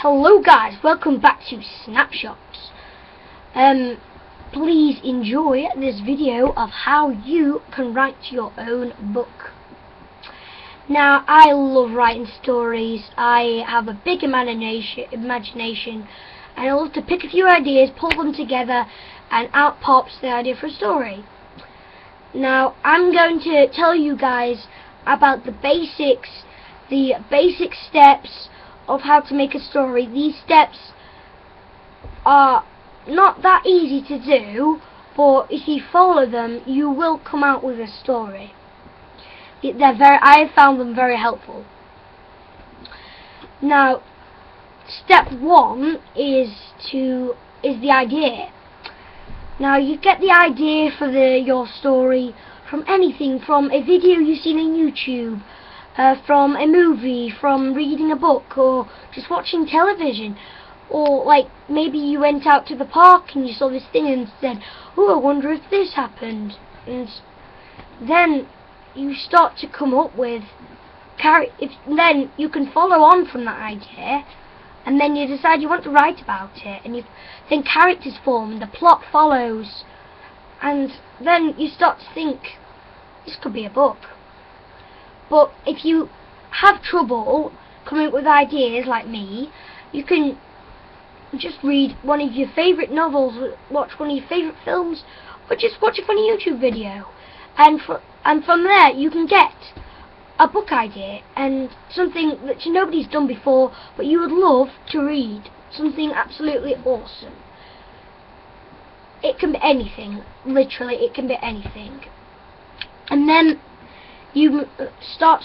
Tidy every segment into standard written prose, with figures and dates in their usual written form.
Hello guys, welcome back to Snapshots. Please enjoy this video of how you can write your own book. Now, I love writing stories. I have a big imagination, and I love to pick a few ideas, pull them together, and out pops the idea for a story. Now, I'm going to tell you guys about the basic steps of how to make a story. These steps are not that easy to do, but if you follow them, you will come out with a story. I have found them very helpful. Now, step one is the idea. Now, you get the idea for your story from anything, from a video you've seen on YouTube, from a movie, from reading a book, or just watching television, or like maybe you went out to the park and you saw this thing and said, "Oh, I wonder if this happened," and then you start to come up with then you can follow on from that idea, and then you decide you want to write about it, and then characters form and the plot follows, and then you start to think this could be a book. But if you have trouble coming up with ideas like me, you can just read one of your favourite novels, watch one of your favourite films, or just watch a funny YouTube video, and from there you can get a book idea and something that nobody's done before but you would love to read, something absolutely awesome. It can be anything, literally it can be anything. And then you start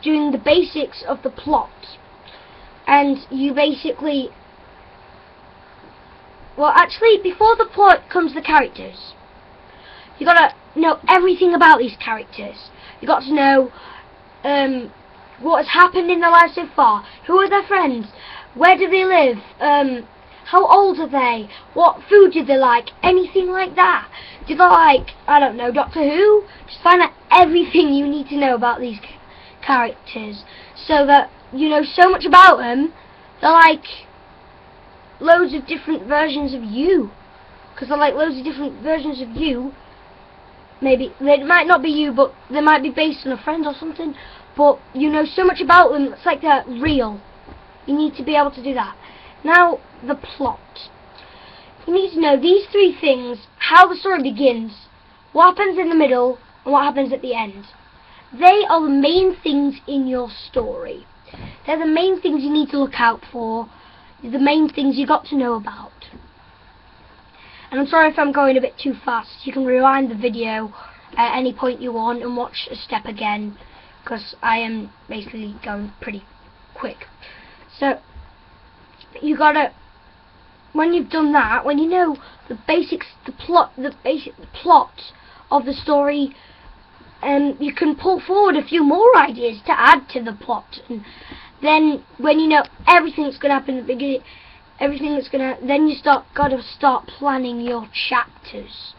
doing the basics of the plot, and you basically, well, actually before the plot comes the characters. You gotta know everything about these characters. You got to know what has happened in their lives so far, who are their friends, where do they live, how old are they, what food do they like, anything like that. Do they like, I don't know, Doctor Who? Just find out everything you need to know about these characters, so that you know so much about them. They're like loads of different versions of you, because they're like loads of different versions of you. Maybe they might not be you, but they might be based on a friend or something, but you know so much about them, it's like they're real. You need to be able to do that. Now, the plot. You need to know these three things: how the story begins, what happens in the middle, and what happens at the end. They are the main things in your story. They're the main things you need to look out for, the main things you got to know about. And I'm sorry if I'm going a bit too fast. You can rewind the video at any point you want and watch a step again, because I am basically going pretty quick. So you gotta, when you've done that, when you know the basic plot of the story, you can pull forward a few more ideas to add to the plot. And then when you know everything that's going to happen in the beginning, then you gotta start planning your chapters.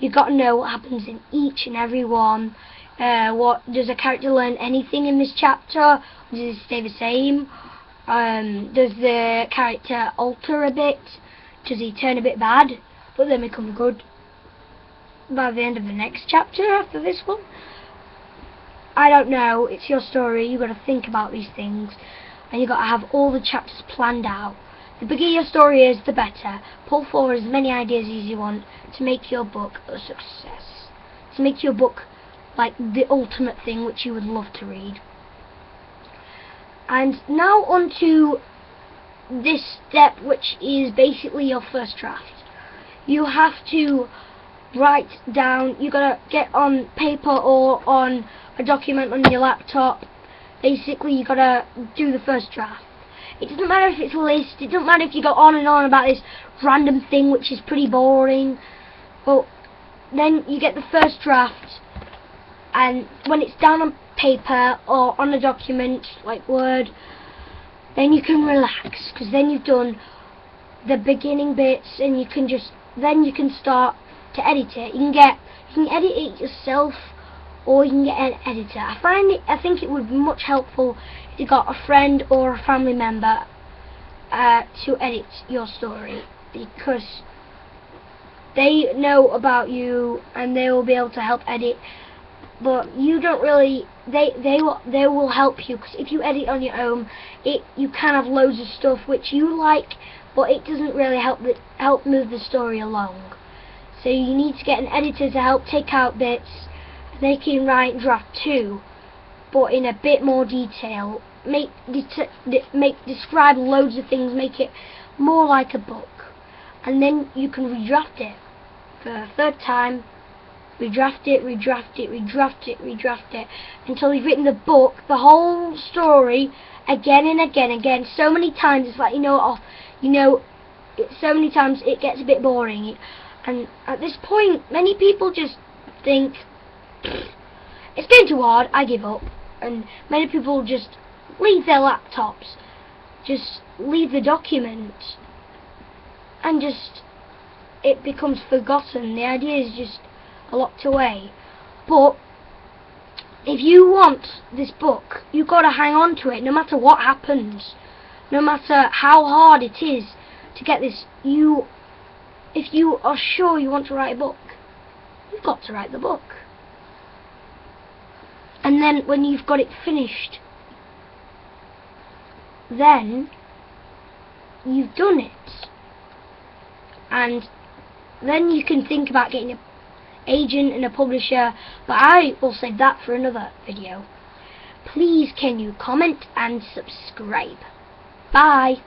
You gotta know what happens in each and every one. What does a character learn anything in this chapter? Does it stay the same? Does the character alter a bit? Does he turn a bit bad but then become good by the end of the next chapter after this one? I don't know. It's your story. You gotta think about these things, and you gotta have all the chapters planned out. The bigger your story is, the better. Pull forward as many ideas as you want to make your book a success. To make your book like the ultimate thing which you would love to read. And now on to this step, which is basically your first draft. You have to write down, you gotta get on paper or on a document on your laptop. Basically you gotta do the first draft. It doesn't matter if it's a list, it doesn't matter if you go on and on about this random thing which is pretty boring. Well, then you get the first draft, and when it's down on paper or on a document like Word, then you can relax, because then you've done the beginning bits, and you can start to edit it. You can edit it yourself, or you can get an editor. I think it would be much helpful if you got a friend or a family member to edit your story, because they know about you and they will be able to help edit. But you don't really. They will help you, because if you edit on your own, you can have loads of stuff which you like, but it doesn't really help move the story along. So you need to get an editor to help take out bits. They can write draft 2, but in a bit more detail. Describe loads of things. Make it more like a book, and then you can redraft it for a third time. Redraft it until you've written the book, the whole story, again and again, so many times it's like so many times it gets a bit boring. And at this point, many people just think it's getting too hard, I give up. And many people just leave their laptops, just leave the document, and just it becomes forgotten. The idea is just locked away. But if you want this book, you've got to hang on to it no matter what happens, no matter how hard it is to get this. If you are sure you want to write a book, you've got to write the book. And then when you've got it finished, then you've done it. And then you can think about getting an agent and a publisher, but I will save that for another video. Please can you comment and subscribe. Bye.